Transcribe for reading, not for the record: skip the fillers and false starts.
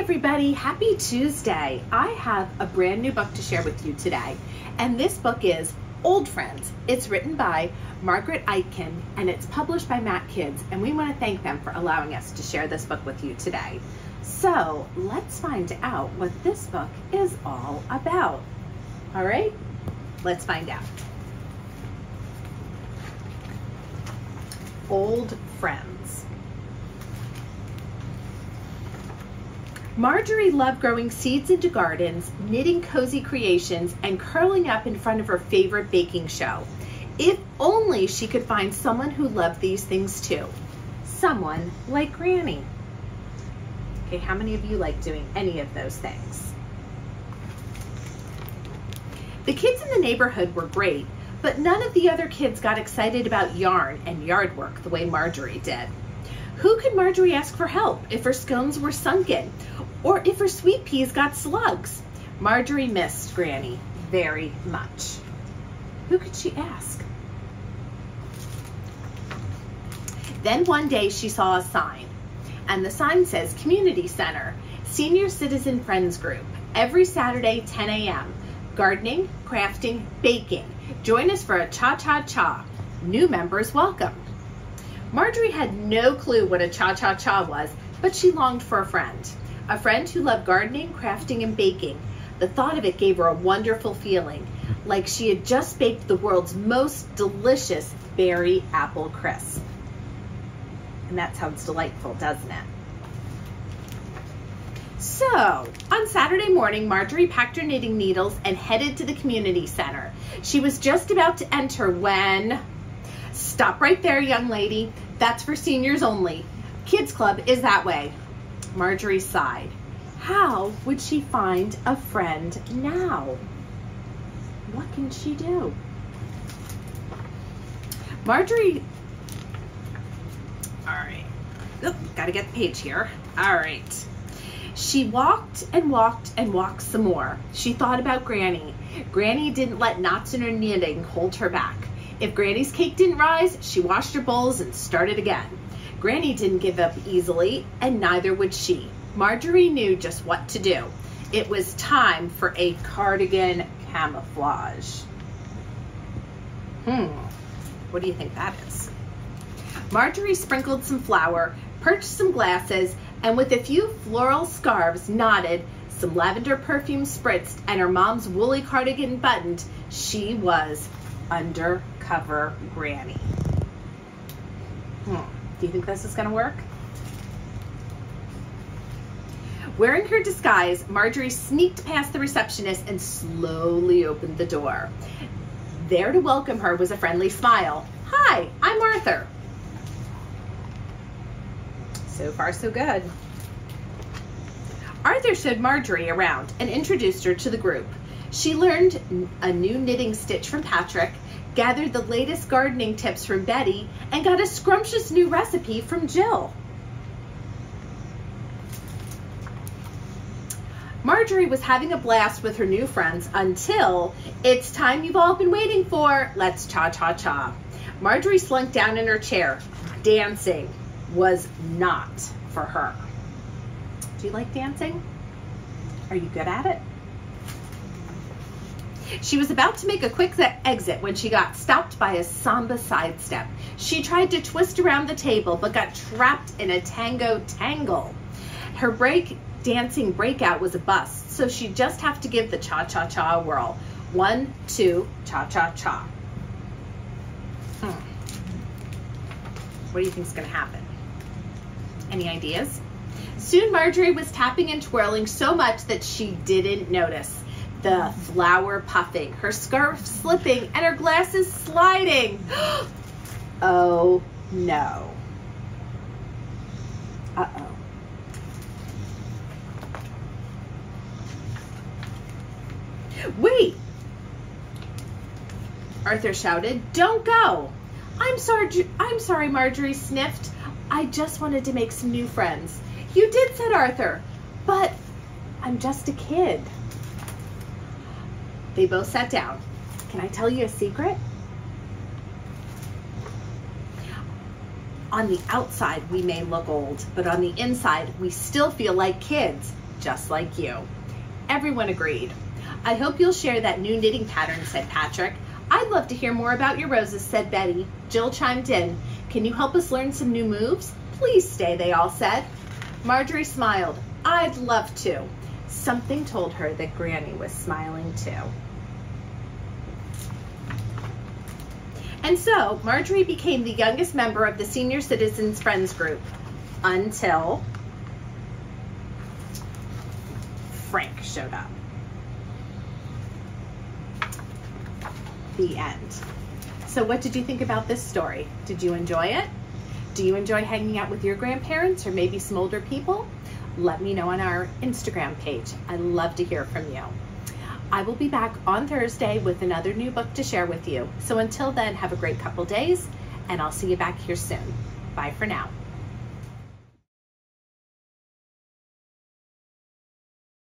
everybody, happy Tuesday. I have a brand new book to share with you today, and this book is Old Friends. It's written by Margaret Aitken and it's published by Matt Kids, and we want to thank them for allowing us to share this book with you today. So let's find out what this book is all about. All right, let's find out. Old Friends. Marjorie loved growing seeds into gardens, knitting cozy creations, and curling up in front of her favorite baking show. If only she could find someone who loved these things too. Someone like Granny. Okay, how many of you like doing any of those things? The kids in the neighborhood were great, but none of the other kids got excited about yarn and yard work the way Marjorie did. Who could Marjorie ask for help if her scones were sunken or if her sweet peas got slugs? Marjorie missed Granny very much. Who could she ask? Then one day she saw a sign, and the sign says Community Center, Senior Citizen Friends Group, every Saturday 10 a.m. Gardening, crafting, baking. Join us for a cha-cha-cha. New members welcome. Marjorie had no clue what a cha-cha-cha was, but she longed for a friend who loved gardening, crafting, and baking. The thought of it gave her a wonderful feeling, like she had just baked the world's most delicious berry apple crisp. And that sounds delightful, doesn't it? So, on Saturday morning, Marjorie packed her knitting needles and headed to the community center. She was just about to enter when... Stop right there, young lady. That's for seniors only. Kids Club is that way. Marjorie sighed. How would she find a friend now? What can she do? Marjorie... All right. Oop, gotta get the page here. All right. She walked and walked and walked some more. She thought about Granny. Granny didn't let knots in her knitting hold her back. If Granny's cake didn't rise, she washed her bowls and started again. Granny didn't give up easily, and neither would she. Marjorie knew just what to do. It was time for a cardigan camouflage. What do you think that is? Marjorie sprinkled some flour, perched some glasses, and with a few floral scarves knotted, some lavender perfume spritzed, and her mom's woolly cardigan buttoned, she was undercover Granny. Do you think this is gonna work? Wearing her disguise, Marjorie sneaked past the receptionist and slowly opened the door. There to welcome her was a friendly smile. Hi, I'm Arthur. So far, so good. Arthur showed Marjorie around and introduced her to the group. She learned a new knitting stitch from Patrick, gathered the latest gardening tips from Betty, and got a scrumptious new recipe from Jill. Marjorie was having a blast with her new friends until it's time you've all been waiting for. Let's cha-cha-cha. Marjorie slunk down in her chair. Dancing was not for her. Do you like dancing? Are you good at it? She was about to make a quick exit when she got stopped by a samba sidestep. She tried to twist around the table, but got trapped in a tango tangle. Her dancing breakout was a bust, so she'd just have to give the cha-cha-cha a whirl. 1, 2, cha-cha-cha. What do you think is going to happen? Any ideas? Soon Marjorie was tapping and twirling so much that she didn't notice. The flower puffing, her scarf slipping, and her glasses sliding. Oh no. Uh-oh. Wait! Arthur shouted, don't go. I'm sorry, Marjorie sniffed. I just wanted to make some new friends. You did, said Arthur, but I'm just a kid. They both sat down. Can I tell you a secret? On the outside, we may look old, but on the inside, we still feel like kids. just like you. Everyone agreed. I hope you'll share that new knitting pattern, said Patrick. I'd love to hear more about your roses, said Betty. Jill chimed in. Can you help us learn some new moves? Please stay, they all said. Marjorie smiled. I'd love to. Something told her that Granny was smiling too. And so Marjorie became the youngest member of the Senior Citizens Friends group until Frank showed up. The end. So what did you think about this story? Did you enjoy it? Do you enjoy hanging out with your grandparents or maybe some older people? Let me know on our Instagram page. I'd love to hear from you. I will be back on Thursday with another new book to share with you. So until then, have a great couple days, and I'll see you back here soon. Bye for now.